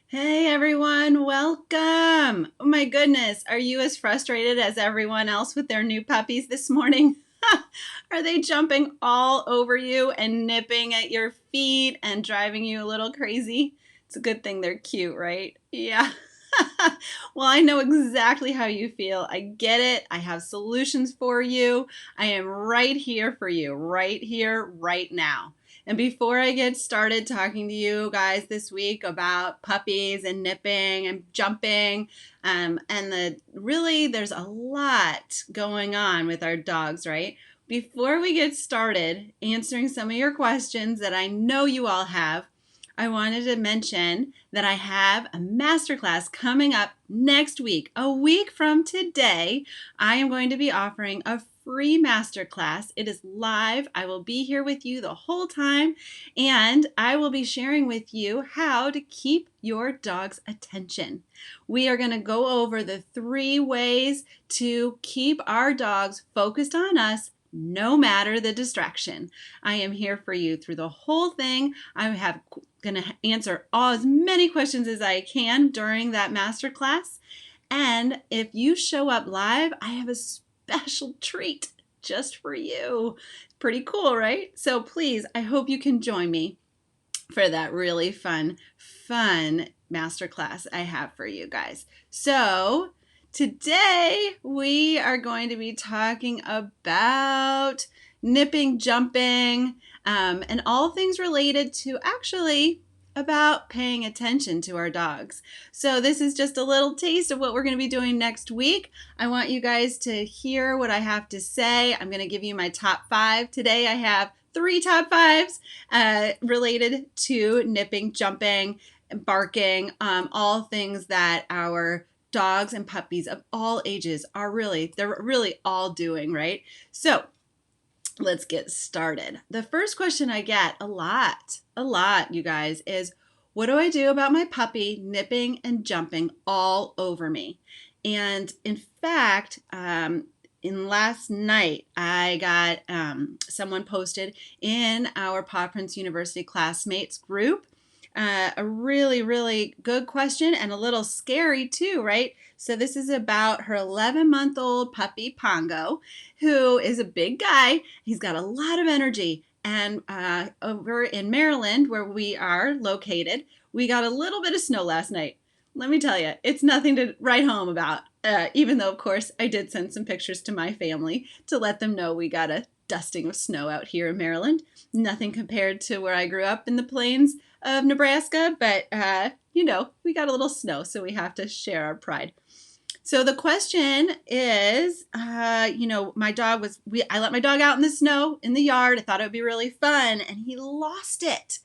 Hey everyone, welcome. Oh my goodness, are you as frustrated as everyone else with their new puppies this morning? Are they jumping all over you and nipping at your feet and driving you a little crazy? It's a good thing they're cute, right? Yeah. Well, I know exactly how you feel. I get it. I have solutions for you. I am right here for you, right here, right now. And before I get started talking to you guys this week about puppies and nipping and jumping, there's a lot going on with our dogs, right? Before we get started answering some of your questions that I know you all have, I wanted to mention that I have a masterclass coming up next week. A week from today, I am going to be offering a free masterclass. It is live. I will be here with you the whole time, and I will be sharing with you how to keep your dog's attention. We are going to go over the 3 ways to keep our dogs focused on us no matter the distraction. I am here for you through the whole thing. I'm going to answer as many questions as I can during that masterclass. And if you show up live, I have a special treat just for you. Pretty cool, right? So please, I hope you can join me for that really fun masterclass I have for you guys. So today we are going to be talking about nipping, jumping, and all things related to actually about paying attention to our dogs. So this is just a little taste of what we're going to be doing next week. I want you guys to hear what I have to say. I'm going to give you my top 5. Today I have 3 top 5s related to nipping, jumping, barking, all things that our dogs and puppies of all ages they're really all doing, right? So let's get started. The first question I get a lot, you guys, is what do I do about my puppy nipping and jumping all over me? And in fact, in last night, I got someone posted in our Paw Prince University classmates group a really, really good question and a little scary too, right? So this is about her 11-month-old puppy, Pongo, who is a big guy. He's got a lot of energy. And over in Maryland, where we are located, we got a little bit of snow last night. Let me tell you, it's nothing to write home about, even though, of course, I did send some pictures to my family to let them know we got a dusting of snow out here in Maryland. Nothing compared to where I grew up in the plains of Nebraska, but we got a little snow, so we have to share our pride. So the question is, my dog I let my dog out in the snow in the yard. I thought it would be really fun, and he lost it.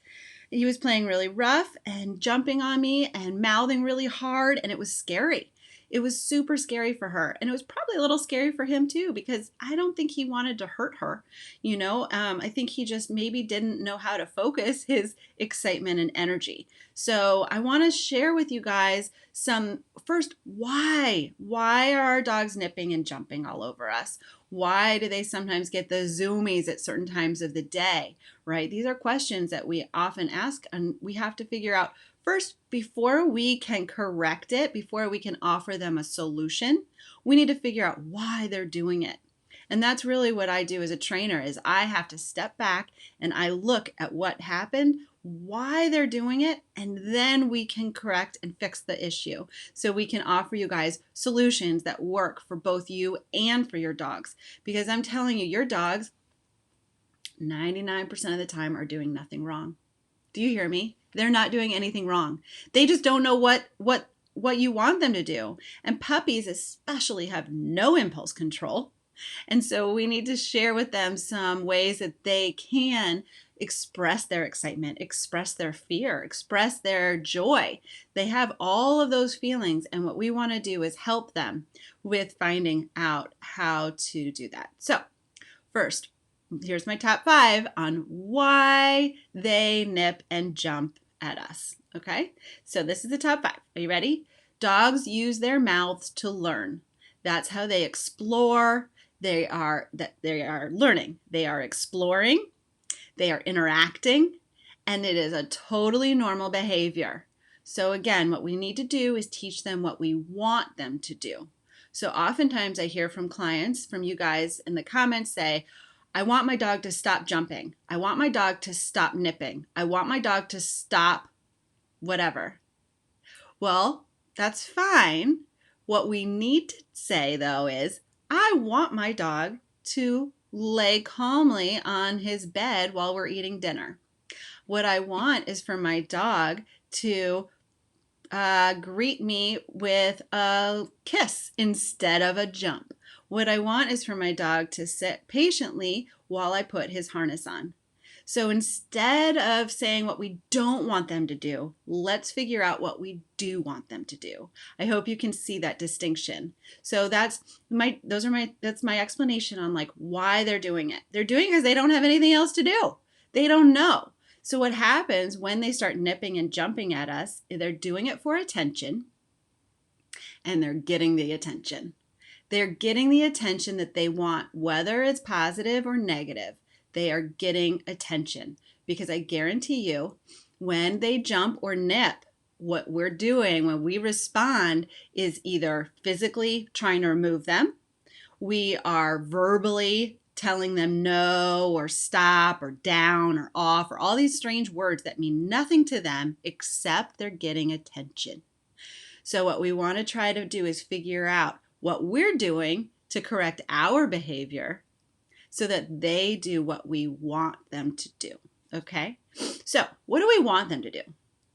He was playing really rough and jumping on me and mouthing really hard, and it was scary. It was super scary for her, and it was probably a little scary for him too, because I don't think he wanted to hurt her. I think he just maybe didn't know how to focus his excitement and energy. So I want to share with you guys why are our dogs nipping and jumping all over us? Why do they sometimes get the zoomies at certain times of the day, right? These are questions that we often ask, and we have to figure out first, before we can correct it, before we can offer them a solution, we need to figure out why they're doing it. And that's really what I do as a trainer is I have to step back and I look at what happened, why they're doing it, and then we can correct and fix the issue. So we can offer you guys solutions that work for both you and for your dogs. Because I'm telling you, your dogs 99% of the time are doing nothing wrong. Do you hear me? They're not doing anything wrong. They just don't know what you want them to do. And puppies especially have no impulse control. And so we need to share with them some ways that they can express their excitement, express their fear, express their joy. They have all of those feelings, and what we want to do is help them with finding out how to do that. So first, here's my top 5 on why they nip and jump at us. Okay, so this is the top 5. Are you ready? Dogs use their mouths to learn. That's how they explore. They are learning. They are exploring. They are interacting, and it is a totally normal behavior. So again, what we need to do is teach them what we want them to do. So oftentimes I hear from clients, from you guys in the comments say, I want my dog to stop jumping. I want my dog to stop nipping. I want my dog to stop whatever. Well, that's fine. What we need to say though is, I want my dog to lay calmly on his bed while we're eating dinner. What I want is for my dog to greet me with a kiss instead of a jump. What I want is for my dog to sit patiently while I put his harness on. So instead of saying what we don't want them to do, let's figure out what we do want them to do. I hope you can see that distinction. So that's my explanation on like why they're doing it. They're doing it because they don't have anything else to do. They don't know. So what happens when they start nipping and jumping at us, they're doing it for attention, and they're getting the attention. They're getting the attention that they want, whether it's positive or negative. They are getting attention, because I guarantee you, when they jump or nip, what we're doing when we respond is either physically trying to remove them, we are verbally telling them no or stop or down or off or all these strange words that mean nothing to them except they're getting attention. So what we want to try to do is figure out what we're doing to correct our behavior so that they do what we want them to do. Okay? So what do we want them to do?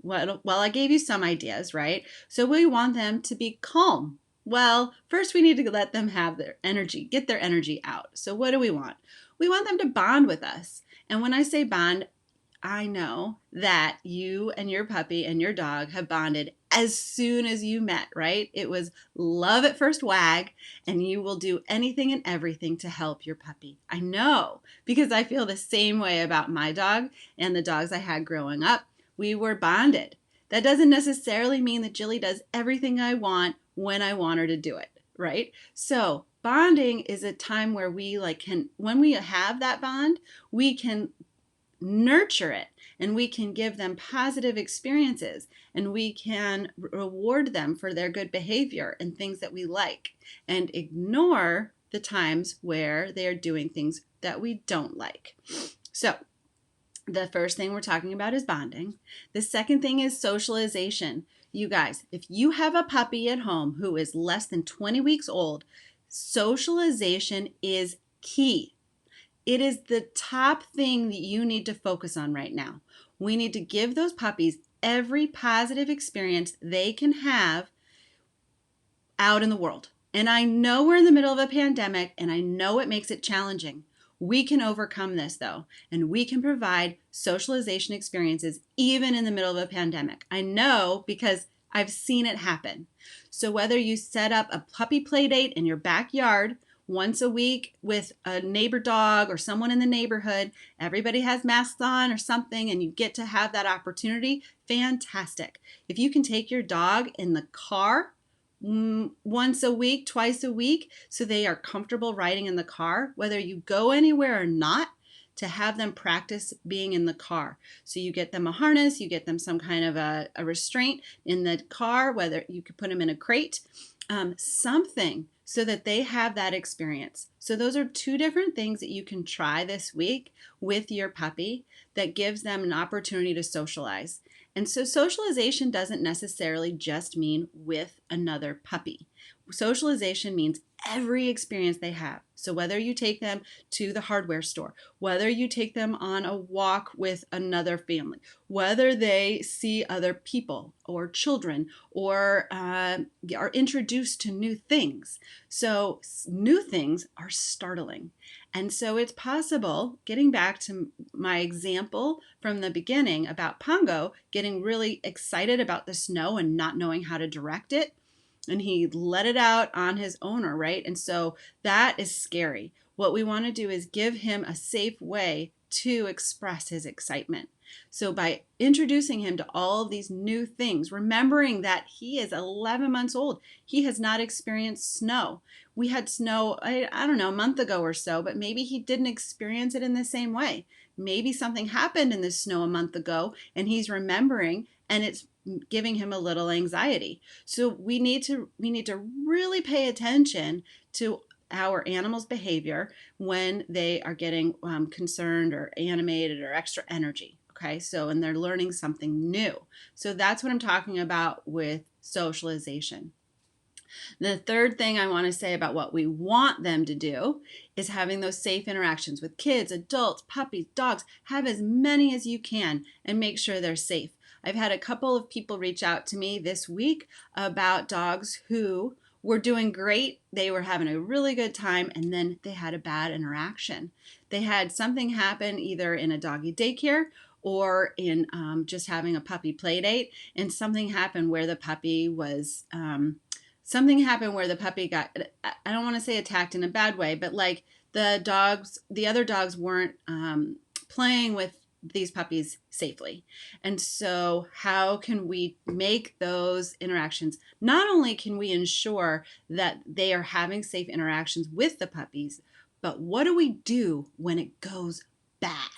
Well, I gave you some ideas, right? So we want them to be calm. Well, first we need to let them have their energy, get their energy out. So what do we want? We want them to bond with us. And when I say bond, I know that you and your puppy and your dog have bonded as soon as you met, right? It was love at first wag, and you will do anything and everything to help your puppy. I know, because I feel the same way about my dog and the dogs I had growing up. We were bonded. That doesn't necessarily mean that Jilly does everything I want when I want her to do it, right? So bonding is a time where we when we have that bond, we can nurture it, and we can give them positive experiences, and we can reward them for their good behavior and things that we like, and ignore the times where they are doing things that we don't like. So the first thing we're talking about is bonding. The second thing is socialization. You guys, if you have a puppy at home who is less than 20 weeks old, socialization is key. It is the top thing that you need to focus on right now. We need to give those puppies every positive experience they can have out in the world. And I know we're in the middle of a pandemic, and I know it makes it challenging. We can overcome this though, and we can provide socialization experiences even in the middle of a pandemic. I know because I've seen it happen. So whether you set up a puppy play date in your backyard once a week with a neighbor dog or someone in the neighborhood, everybody has masks on or something, and you get to have that opportunity, fantastic. If you can take your dog in the car once a week, twice a week, so they are comfortable riding in the car, whether you go anywhere or not, to have them practice being in the car. So you get them a harness, you get them some kind of a restraint in the car, whether you could put them in a crate, something so that they have that experience. So those are two different things that you can try this week with your puppy that gives them an opportunity to socialize. And so socialization doesn't necessarily just mean with another puppy. Socialization means every experience they have. So whether you take them to the hardware store, whether you take them on a walk with another family, whether they see other people or children or are introduced to new things. So new things are startling. And so it's possible, getting back to my example from the beginning about Pongo getting really excited about the snow and not knowing how to direct it, and he let it out on his owner, right? And so that is scary. What we want to do is give him a safe way to express his excitement. So by introducing him to all of these new things, remembering that he is 11 months old, he has not experienced snow. We had snow, I don't know, a month ago or so, but maybe he didn't experience it in the same way. Maybe something happened in the snow a month ago and he's remembering, and it's giving him a little anxiety. So we need to really pay attention to our animals' behavior when they are getting concerned or animated or extra energy. Okay, so and they're learning something new. So that's what I'm talking about with socialization. The third thing I want to say about what we want them to do is having those safe interactions with kids, adults, puppies, dogs. Have as many as you can and make sure they're safe. I've had a couple of people reach out to me this week about dogs who were doing great. They were having a really good time, and then they had a bad interaction. They had something happen either in a doggy daycare or in just having a puppy play date, and something happened where the puppy was something happened where the puppy got, I don't want to say attacked in a bad way, but like the other dogs weren't playing with these puppies safely. And so how can we make those interactions? Not only can we ensure that they are having safe interactions with the puppies, but what do we do when it goes bad?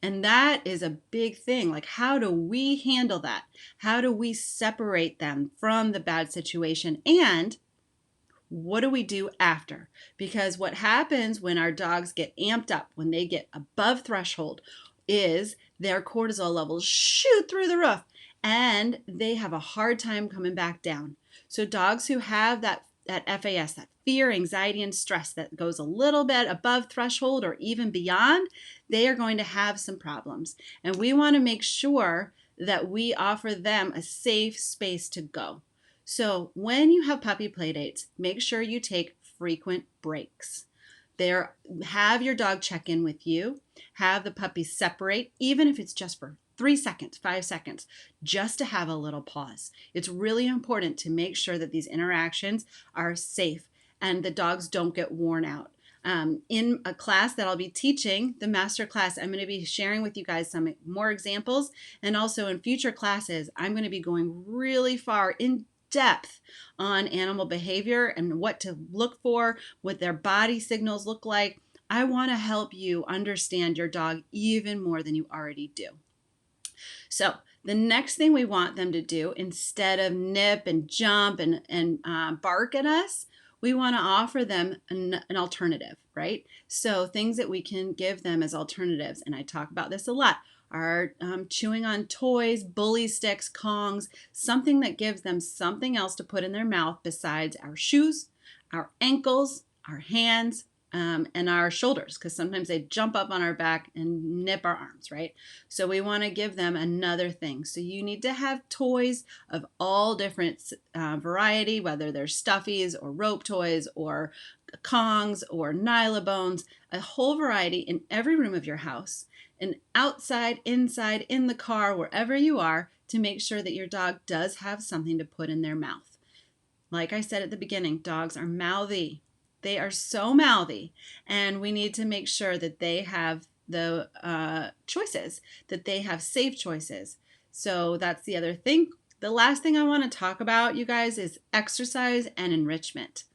And that is a big thing. Like, how do we handle that? How do we separate them from the bad situation? And what do we do after? Because what happens when our dogs get amped up, when they get above threshold, is their cortisol levels shoot through the roof and they have a hard time coming back down. So dogs who have that FAS, that fear, anxiety, and stress that goes a little bit above threshold or even beyond, they are going to have some problems. And we want to make sure that we offer them a safe space to go. So when you have puppy play dates, make sure you take frequent breaks. Have your dog check in with you. Have the puppy separate, even if it's just for 3 seconds, 5 seconds, just to have a little pause. It's really important to make sure that these interactions are safe and the dogs don't get worn out. In a class that I'll be teaching, the master class, I'm going to be sharing with you guys some more examples. And also in future classes, I'm going to be going really far in depth on animal behavior and what to look for, what their body signals look like. I want to help you understand your dog even more than you already do. So the next thing we want them to do, instead of nip and jump and bark at us, we want to offer them an alternative, right? So things that we can give them as alternatives, and I talk about this a lot, are chewing on toys, bully sticks, Kongs, something that gives them something else to put in their mouth besides our shoes, our ankles, our hands, and our shoulders, because sometimes they jump up on our back and nip our arms, right? So we want to give them another thing. So you need to have toys of all different variety, whether they're stuffies or rope toys or Kongs or Nylabones, a whole variety in every room of your house, and outside, inside, in the car, wherever you are, to make sure that your dog does have something to put in their mouth. Like I said at the beginning, dogs are mouthy. They are so mouthy, and we need to make sure that they have the choices, that they have safe choices. So that's the other thing. The last thing I want to talk about, you guys, is exercise and enrichment.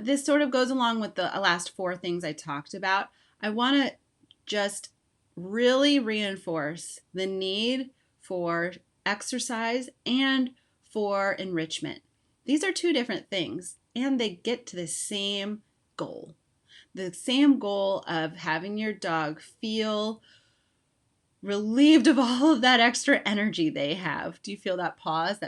This sort of goes along with the last 4 things I talked about. I want to just really reinforce the need for exercise and for enrichment. These are 2 different things, and they get to the same goal. The same goal of having your dog feel relieved of all of that extra energy they have. Do you feel that pause,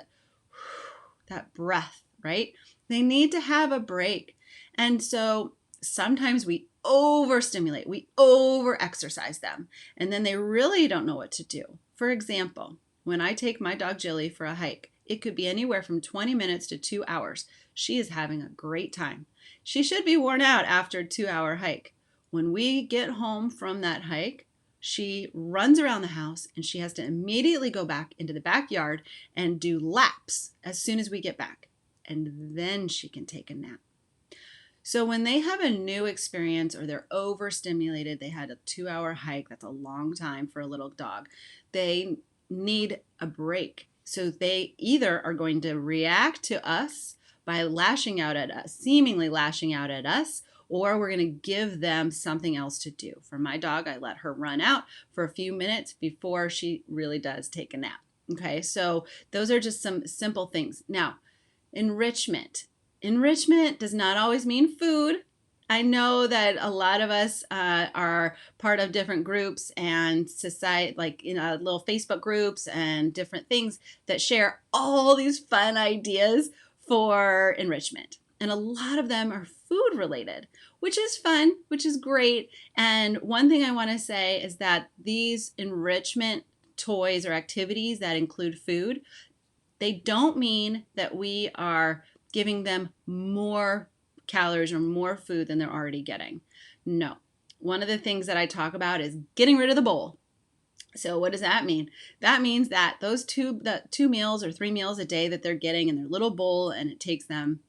that breath, right? They need to have a break. And so sometimes we overstimulate, we over-exercise them, and then they really don't know what to do. For example, when I take my dog Jilly for a hike, it could be anywhere from 20 minutes to 2 hours. She is having a great time. She should be worn out after a 2-hour hike. When we get home from that hike, she runs around the house and she has to immediately go back into the backyard and do laps as soon as we get back. And then she can take a nap. So when they have a new experience or they're overstimulated, they had a 2-hour hike, that's a long time for a little dog, they need a break. So they either are going to react to us by lashing out at us, seemingly lashing out at us, or we're going to give them something else to do. For my dog, I let her run out for a few minutes before she really does take a nap. Okay, so those are just some simple things. Now, enrichment. Enrichment does not always mean food. I know that a lot of us are part of different groups and society, like little Facebook groups and different things that share all these fun ideas for enrichment. And a lot of them are food related, which is fun, which is great. And one thing I want to say is that these enrichment toys or activities that include food, they don't mean that we are giving them more calories or more food than they're already getting. No. One of the things that I talk about is getting rid of the bowl. So what does that mean? That means that those two meals or 3 meals a day that they're getting in their little bowl, and it takes them,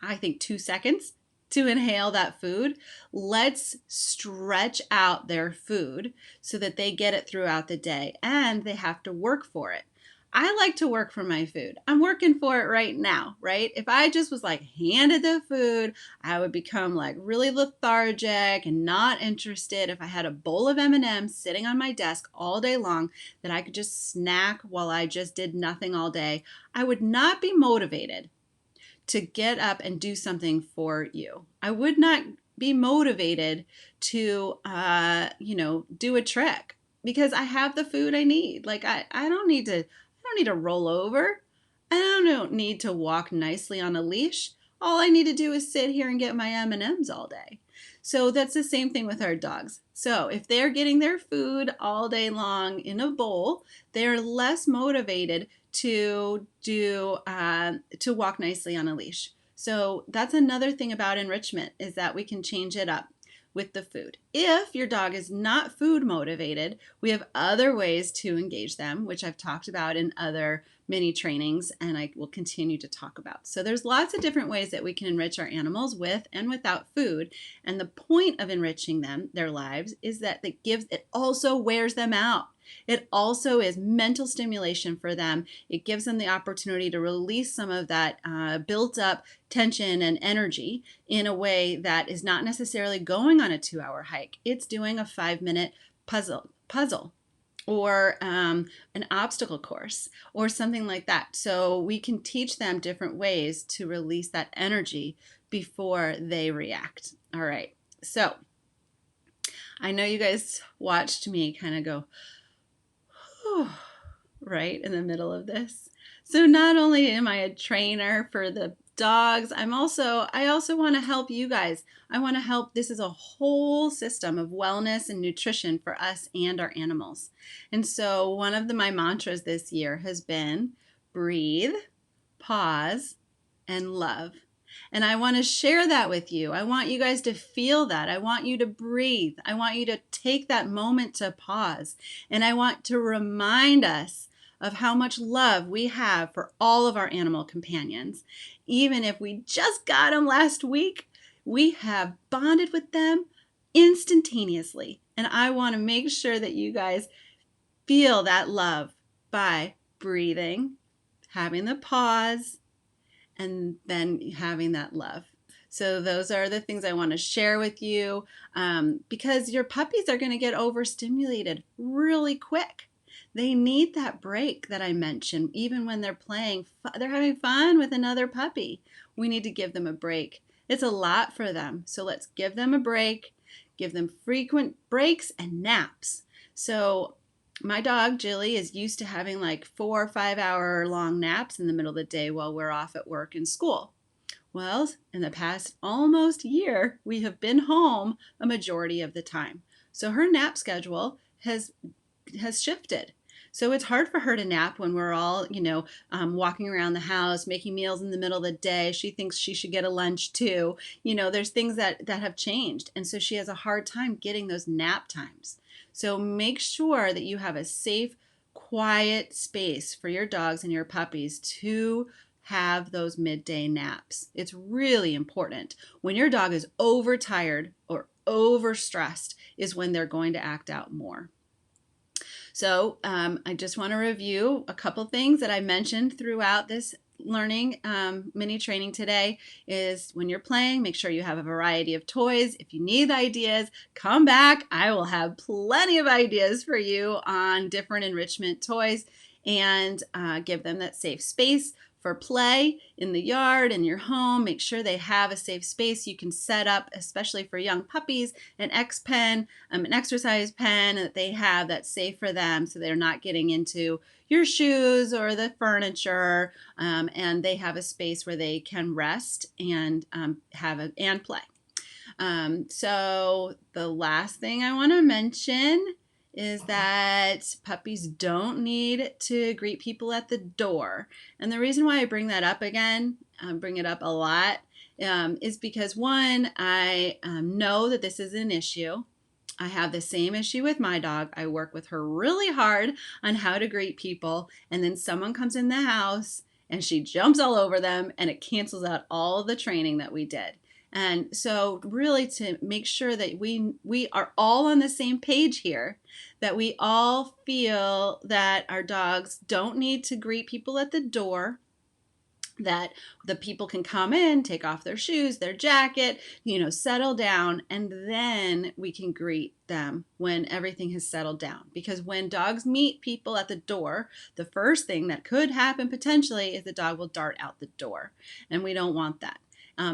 I think, 2 seconds to inhale that food. Let's stretch out their food so that they get it throughout the day, and they have to work for it. I like to work for my food. I'm working for it right now, right? If I just was like handed the food, I would become like really lethargic and not interested. If I had a bowl of M&Ms sitting on my desk all day long that I could just snack while I just did nothing all day, I would not be motivated to get up and do something for you. I would not be motivated to, do a trick because I have the food I need. Like I don't need to roll over. I don't need to walk nicely on a leash. All I need to do is sit here and get my M&Ms all day. So that's the same thing with our dogs. So if they're getting their food all day long in a bowl, they're less motivated to walk nicely on a leash. So that's another thing about enrichment, is that we can change it up with the food. If your dog is not food motivated, we have other ways to engage them, which I've talked about in other mini trainings and I will continue to talk about. So there's lots of different ways that we can enrich our animals with and without food. And the point of enriching their lives, is that it also wears them out. It also is mental stimulation for them. It gives them the opportunity to release some of that built up tension and energy in a way that is not necessarily going on a 2-hour hike. It's doing a 5-minute puzzle or an obstacle course or something like that. So we can teach them different ways to release that energy before they react. All right. So I know you guys watched me kind of go, right in the middle of this. So not only am I a trainer for the dogs, I also want to help you guys. I want to help. This is a whole system of wellness and nutrition for us and our animals. And so one of my mantras this year has been breathe, pause, and love. And I want to share that with you. I want you guys to feel that. I want you to breathe. I want you to take that moment to pause. And I want to remind us of how much love we have for all of our animal companions. Even if we just got them last week, we have bonded with them instantaneously. And I want to make sure that you guys feel that love by breathing, having the pause, and then having that love. So those are the things I want to share with you, because your puppies are going to get overstimulated really quick. They need that break that I mentioned. Even when they're having fun with another puppy. We need to give them a break. It's a lot for them. So let's give them a break, give them frequent breaks and naps. So my dog, Jilly, is used to having like 4 or 5 hour long naps in the middle of the day while we're off at work and school. Well, in the past almost year, we have been home a majority of the time. So her nap schedule has shifted. So it's hard for her to nap when we're all, walking around the house, making meals in the middle of the day. She thinks she should get a lunch too. There's things that have changed. And so she has a hard time getting those nap times. So make sure that you have a safe, quiet space for your dogs and your puppies to have those midday naps. It's really important. When your dog is overtired or overstressed is when they're going to act out more. So I just want to review a couple things that I mentioned throughout this learning mini training today. Is when you're playing, make sure you have a variety of toys. If you need ideas, come back. I will have plenty of ideas for you on different enrichment toys. and give them that safe space for play in the yard, in your home. Make sure they have a safe space. You can set up, especially for young puppies, an X pen, an exercise pen that they have that's safe for them, so they're not getting into your shoes or the furniture, and they have a space where they can rest and and play. So the last thing I want to mention is that puppies don't need to greet people at the door. And the reason why I bring that up again, bring it up a lot, is because one, I know that this is an issue. I have the same issue with my dog. I work with her really hard on how to greet people, and then someone comes in the house and she jumps all over them, and it cancels out all the training that we did. And so really, to make sure that we are all on the same page here, that we all feel that our dogs don't need to greet people at the door, that the people can come in, take off their shoes, their jacket, settle down, and then we can greet them when everything has settled down. Because when dogs meet people at the door, the first thing that could happen potentially is the dog will dart out the door, and we don't want that.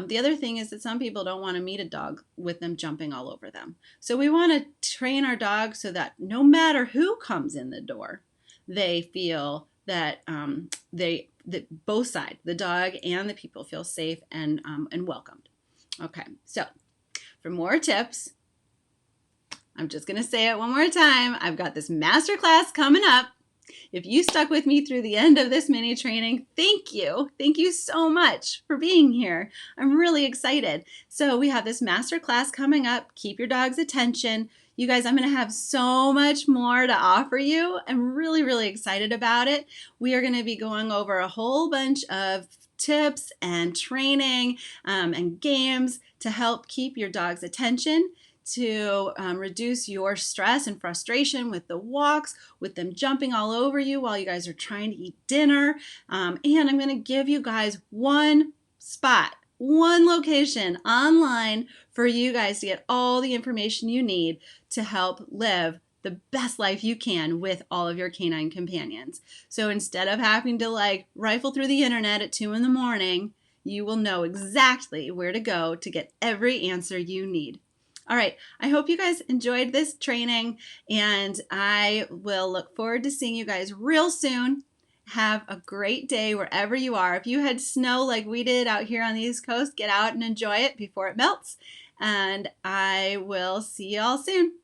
The other thing is that some people don't want to meet a dog with them jumping all over them. So we want to train our dogs so that no matter who comes in the door, they feel that that both sides, the dog and the people, feel safe and welcomed. Okay, so for more tips, I'm just going to say it one more time. I've got this masterclass coming up. If you stuck with me through the end of this mini training, thank you. Thank you so much for being here. I'm really excited. So we have this masterclass coming up. Keep your dog's attention. You guys, I'm going to have so much more to offer you. I'm really, really excited about it. We are going to be going over a whole bunch of tips and training and games to help keep your dog's attention, to reduce your stress and frustration with the walks, with them jumping all over you while you guys are trying to eat dinner. And I'm going to give you guys one spot, one location online for you guys to get all the information you need to help live the best life you can with all of your canine companions. So instead of having to rifle through the internet at 2 a.m, you will know exactly where to go to get every answer you need. All right, I hope you guys enjoyed this training, and I will look forward to seeing you guys real soon. Have a great day wherever you are. If you had snow like we did out here on the East Coast, get out and enjoy it before it melts, and I will see you all soon.